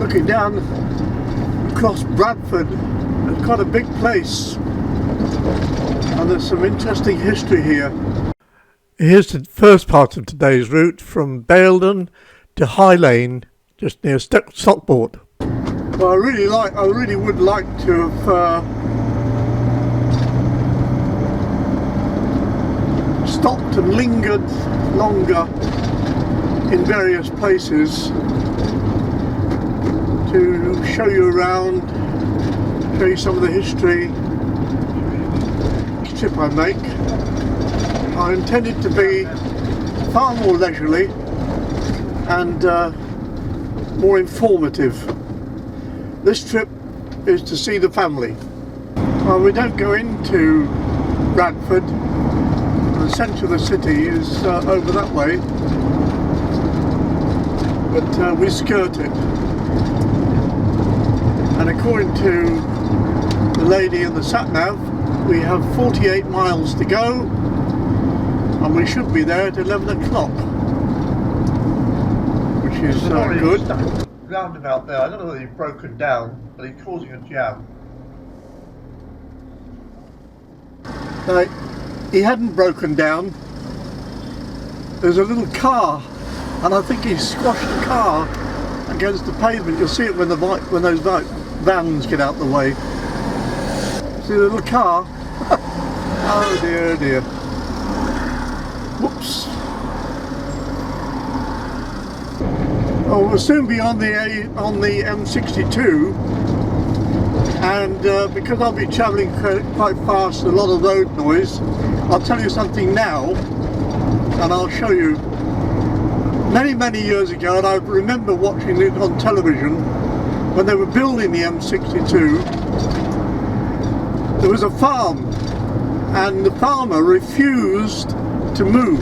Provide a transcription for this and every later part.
looking down across Bradford. It's quite a big place, and there's some interesting history here. Here's the first part of today's route from Baildon to High Lane, just near Stockport. Well, I really would like to have stopped and lingered longer in various places to show you around, show you some of the history. Each trip I make, I intended to be far more leisurely and more informative. This trip is to see the family. Well, we don't go into Bradford. The centre of the city is over that way, but we skirt it. And according to the lady in the sat-nav, we have 48 miles to go, and we should be there at 11 o'clock, which is good. Roundabout there, I don't know whether he's broken down, but he's causing a jam. He hadn't broken down. There's a little car, and I think he squashed the car against the pavement. You'll see it when those vans get out the way. See the little car? Oh dear, dear. Whoops. Oh, we'll soon be on the M62, and because I'll be travelling quite fast, a lot of road noise, I'll tell you something now, and I'll show you. Many years ago, and I remember watching it on television, when they were building the M62, there was a farm, and the farmer refused to move,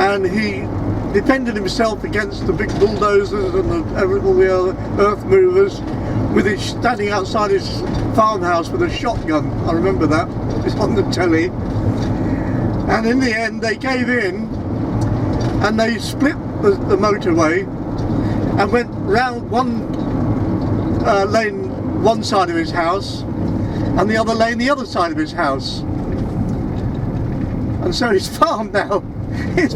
and he defended himself against the big bulldozers and all the other earth movers with his standing outside his farmhouse with a shotgun. I remember that. It's on the telly. And in the end they gave in and they split the motorway and went round one lane one side of his house and the other lane the other side of his house. And so his farm now is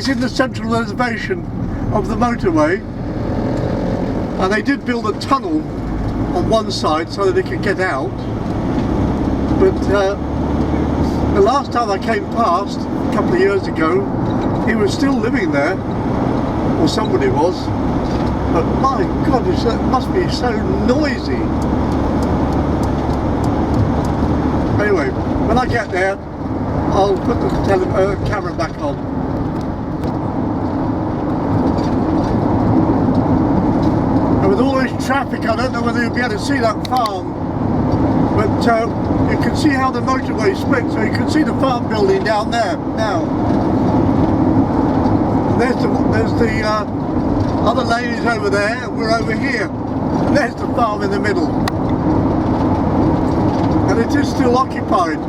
in the central reservation of the motorway, and they did build a tunnel on one side so that they could get out, but the last time I came past a couple of years ago he was still living there, or somebody was, but my God, it must be so noisy. Anyway, when I get there I'll put the camera back on. And with all this traffic, I don't know whether you'll be able to see that farm, but you can see how the motorway split, so you can see the farm building down there now. And there's the other ladies over there, and we're over here. And there's the farm in the middle. And it is still occupied.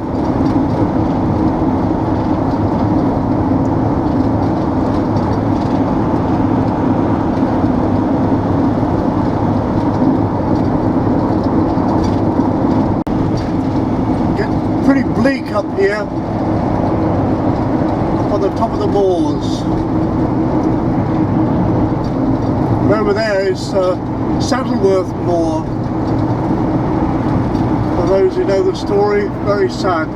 Bleak up here on the top of the moors. And over there is Saddleworth Moor. For those who know the story, very sad.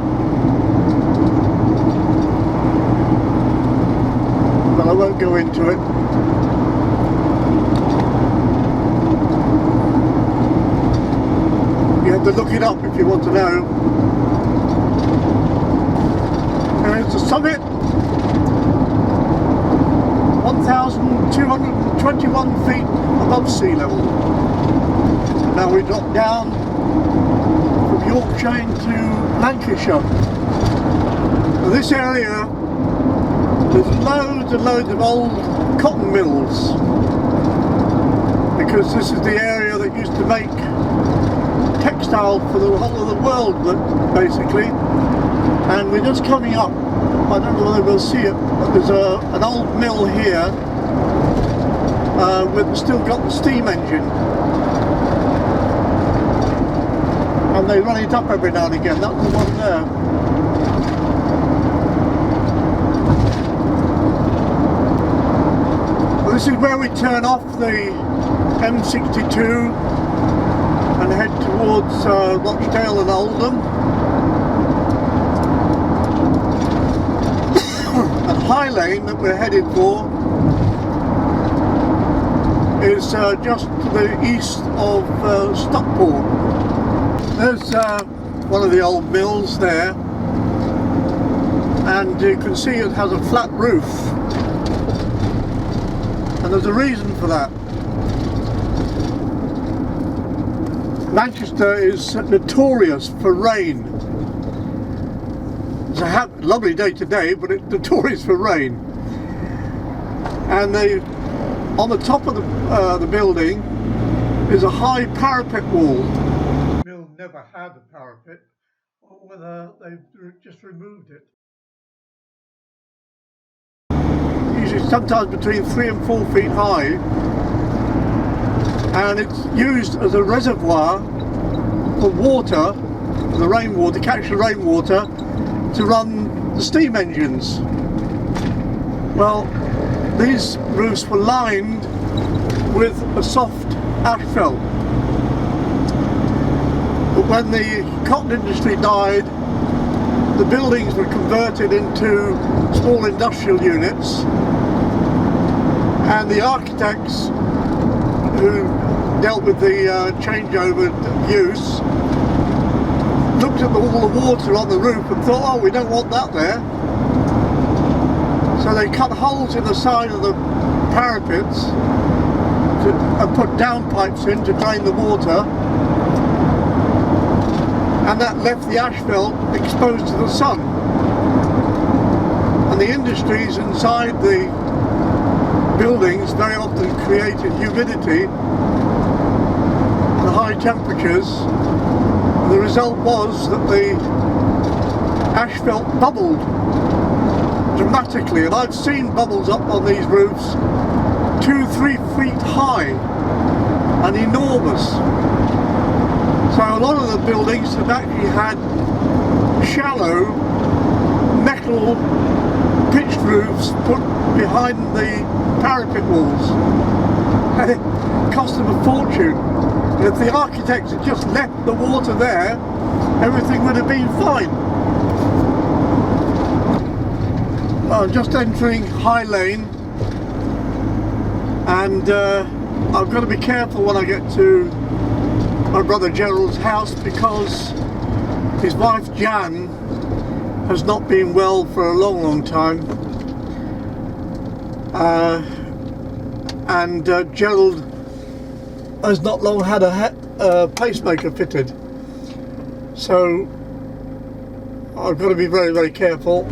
But I won't go into it. You have to look it up if you want to know. There's the summit, 1,221 feet above sea level. Now we drop down from Yorkshire into Lancashire. Now this area, there's loads and loads of old cotton mills, because this is the area that used to make textile for the whole of the world, basically. And we're just coming up, I don't know whether we'll see it, but there's an old mill here, with still got the steam engine, and they run it up every now and again. That's the one there. Well, this is where we turn off the M62 and head towards Rochdale and Oldham. And High Lane that we're headed for is just to the east of Stockport. There's one of the old mills there, and you can see it has a flat roof, and there's a reason for that. Manchester is notorious for rain. It's a lovely day today, but it's notorious for rain. And on the top of the building is a high parapet wall. The mill never had a parapet, or whether they've just removed it. Usually sometimes between 3 and 4 feet high, and it's used as a reservoir for water, the rainwater, catch the rainwater to run the steam engines. Well, these roofs were lined with a soft asphalt, but when the cotton industry died, the buildings were converted into small industrial units, and the architects who dealt with the changeover use looked at all the water on the roof and thought, oh, we don't want that there. So they cut holes in the side of the parapets and put downpipes in to drain the water, and that left the asphalt exposed to the sun. And the industries inside the buildings very often created humidity and high temperatures. The result was that the asphalt bubbled dramatically, and I've seen bubbles up on these roofs 2-3 feet high and enormous. So a lot of the buildings have actually had shallow metal pitched roofs put behind the parapet walls, and it cost them a fortune. And if the architects had just left the water there, everything would have been fine. Well, I'm just entering High Lane, and I've got to be careful when I get to my brother Gerald's house, because his wife Jan has not been well for a long time, and Gerald has not long had a pacemaker fitted, so I've got to be very careful.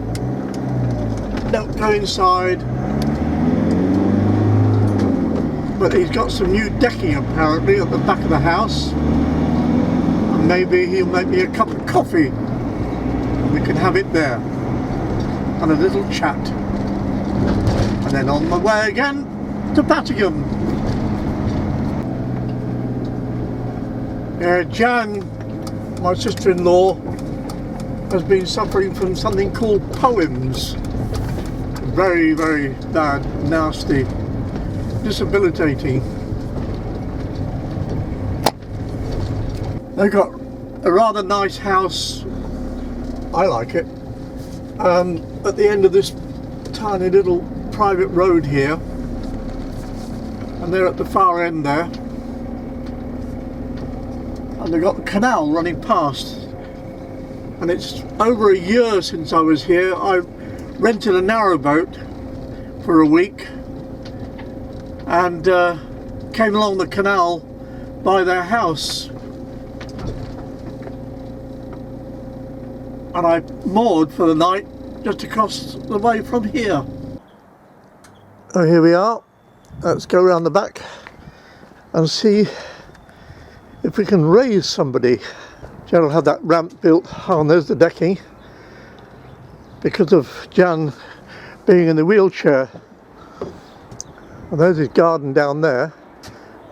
Don't go inside, but he's got some new decking apparently at the back of the house, and maybe he'll make me a cup of coffee. We can have it there and a little chat, and then on my way again to Pattingham. Jan, my sister-in-law, has been suffering from something called poems. Very bad, nasty, debilitating. They've got a rather nice house, I like it, at the end of this tiny little private road here, and they're at the far end there, and they've got the canal running past, and it's over a year since I was here. I rented a narrowboat for a week and came along the canal by their house, and I moored for the night just across the way from here. Oh, here we are. Let's go around the back and see if we can raise somebody. Gerald had that ramp built. Oh, and there's the decking. Because of Jan being in the wheelchair, And there's his garden down there,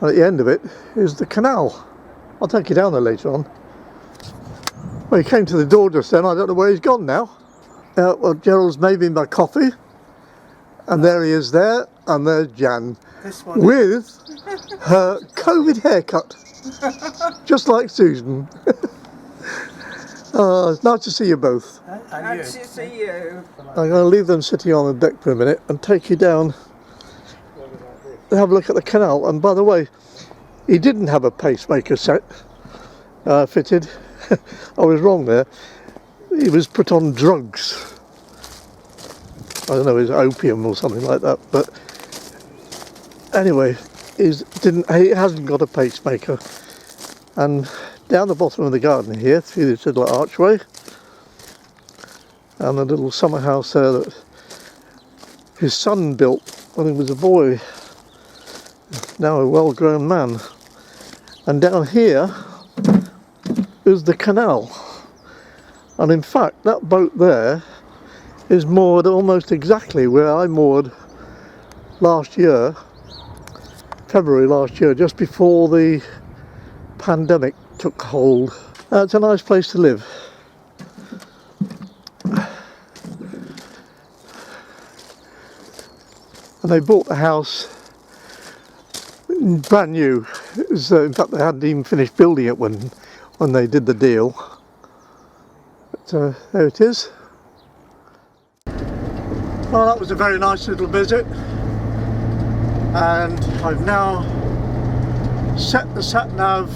and at the end of it is the canal. I'll take you down there later on. Well, he came to the door just then. I don't know where he's gone now. Well, Gerald's made me my coffee, and there he is there, and there's Jan with her COVID haircut, just like Susan. It's nice to see you both. Nice to see you. I'm going to leave them sitting on the deck for a minute and take you down to have a look at the canal. And by the way, he didn't have a pacemaker fitted. I was wrong there. He was put on drugs. I don't know, it was opium or something like that. But anyway, he hasn't got a pacemaker. And down the bottom of the garden here, through this little archway, and the little summer house there that his son built when he was a boy, now a well-grown man. And down here is the canal. And in fact, that boat there is moored almost exactly where I moored last year, February last year, just before the pandemic took hold. It's a nice place to live. And they bought the house brand new. It was, in fact, they hadn't even finished building it when they did the deal. But there it is. Well, that was a very nice little visit, and I've now set the sat-nav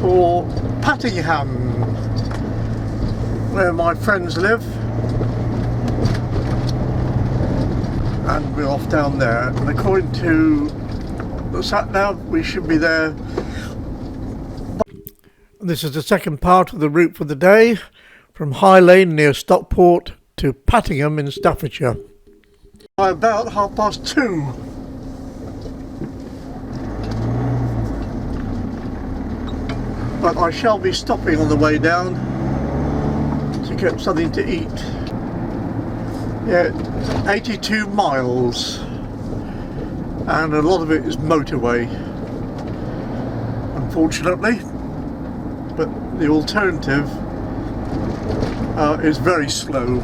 for Pattingham, where my friends live, and we're off down there. And according to the sat-nav, we should be there. This is the second part of the route for the day, from High Lane near Stockport to Pattingham in Staffordshire. By about 2:30. But I shall be stopping on the way down to get something to eat. Yeah, 82 miles, and a lot of it is motorway, unfortunately. But the alternative is very slow.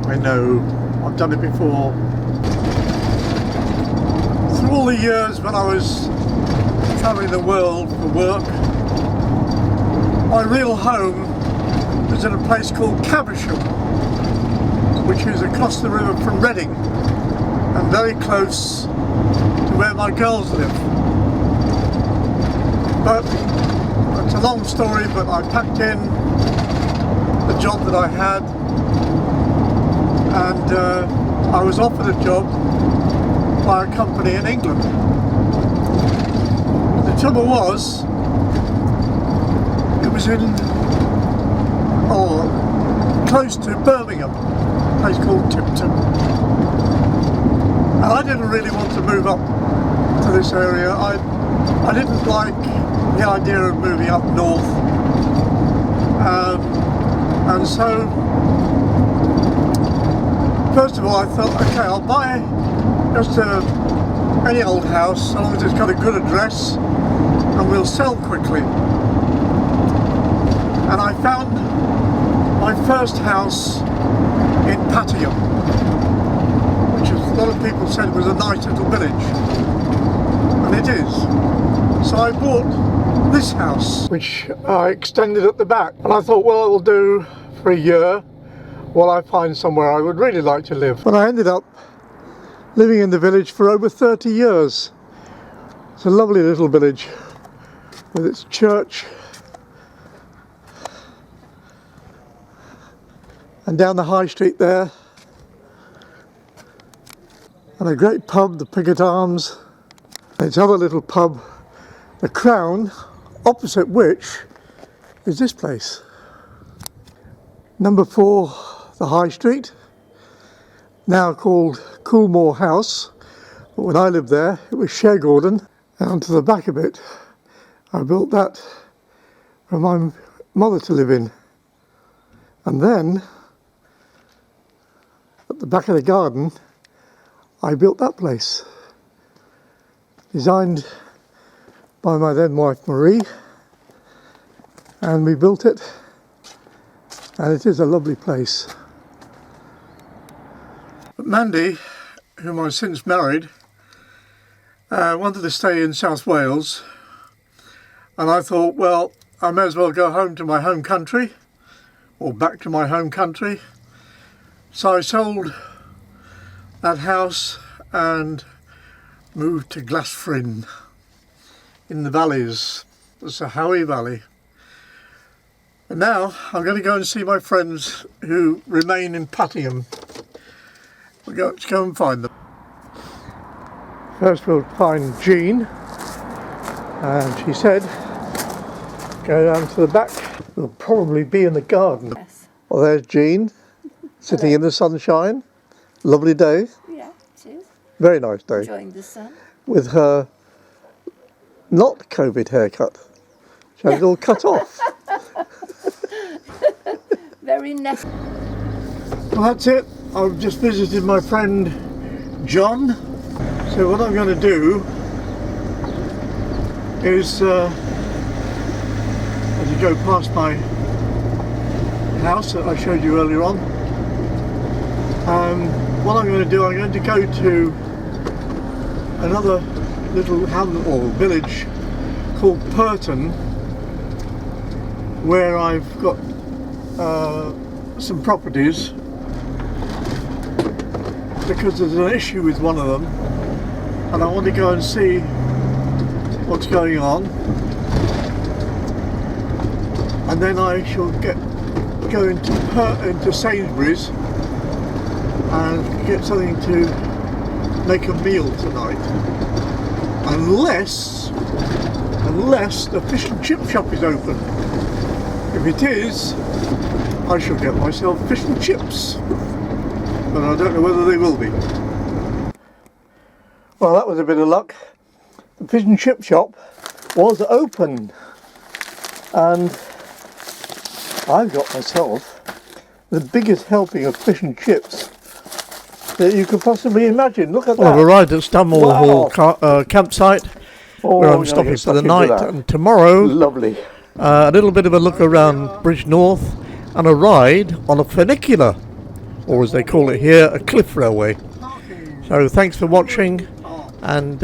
I know, I've done it before. Through all the years when I was travelling the world for work, my real home was in a place called Caversham, which is across the river from Reading and very close to where my girls live. But it's a long story, but I packed in the job that I had, and I was offered a job by a company in England. The trouble was, it was in close to Birmingham, a place called Tipton, and I didn't really want to move up to this area. I didn't like the idea of moving up north, and so first of all I thought, okay, I'll buy just any old house, so long as it's got a good address, and we'll sell quickly. And I found my first house in Pattingham, which a lot of people said was a nice little village, and it is. So I bought this house, which I extended at the back, and I thought, well, it will do for a year while I find somewhere I would really like to live. But I ended up living in the village for over 30 years. It's a lovely little village with its church, and down the high street there, and a great pub, the Pigot Arms, and its other little pub, the Crown, opposite which is this place. Number 4, the High Street, now called Coolmore House, but when I lived there it was Shergordon. And to the back of it, I built that for my mother to live in. And then at the back of the garden I built that place. Designed by my then wife Marie, and we built it, and it is a lovely place. But Mandy, whom I've since married, wanted to stay in South Wales, and I thought, well, I may as well go home to my home country, or back to my home country. So I sold that house and moved to Glasfryn in the valleys, the Sahowy Valley. And now I'm going to go and see my friends who remain in Puttingham. Let's go and find them. First we'll find Jean, and she said go down to the back. We'll probably be in the garden. Yes. Well, there's Jean sitting in the sunshine. Lovely day. Yeah, it is. Very nice day. Enjoying the sun. With her not COVID haircut. She had it all cut off. Very nice. Well, that's it. I've just visited my friend John. So what I'm going to do is, as you go past my house that I showed you earlier on, what I'm going to do, I'm going to go to another little hamlet or village called Purton, where I've got some properties, because there's an issue with one of them and I want to go and see what's going on, and then I shall go into Sainsbury's and get something to make a meal tonight, unless the fish and chip shop is open. If it is, I shall get myself fish and chips, but I don't know whether they will be. Well, that was a bit of luck. The fish and chip shop was open, and I've got myself the biggest helping of fish and chips that you could possibly imagine. Look at that. I've arrived at Stunmore Hall campsite, where I'm stopping for the night, and tomorrow, lovely, a little bit of a look around Bridge North and a ride on a funicular, or as they call it here, a cliff railway. So thanks for watching, and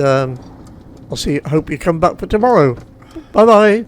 hope you come back for tomorrow. Bye bye.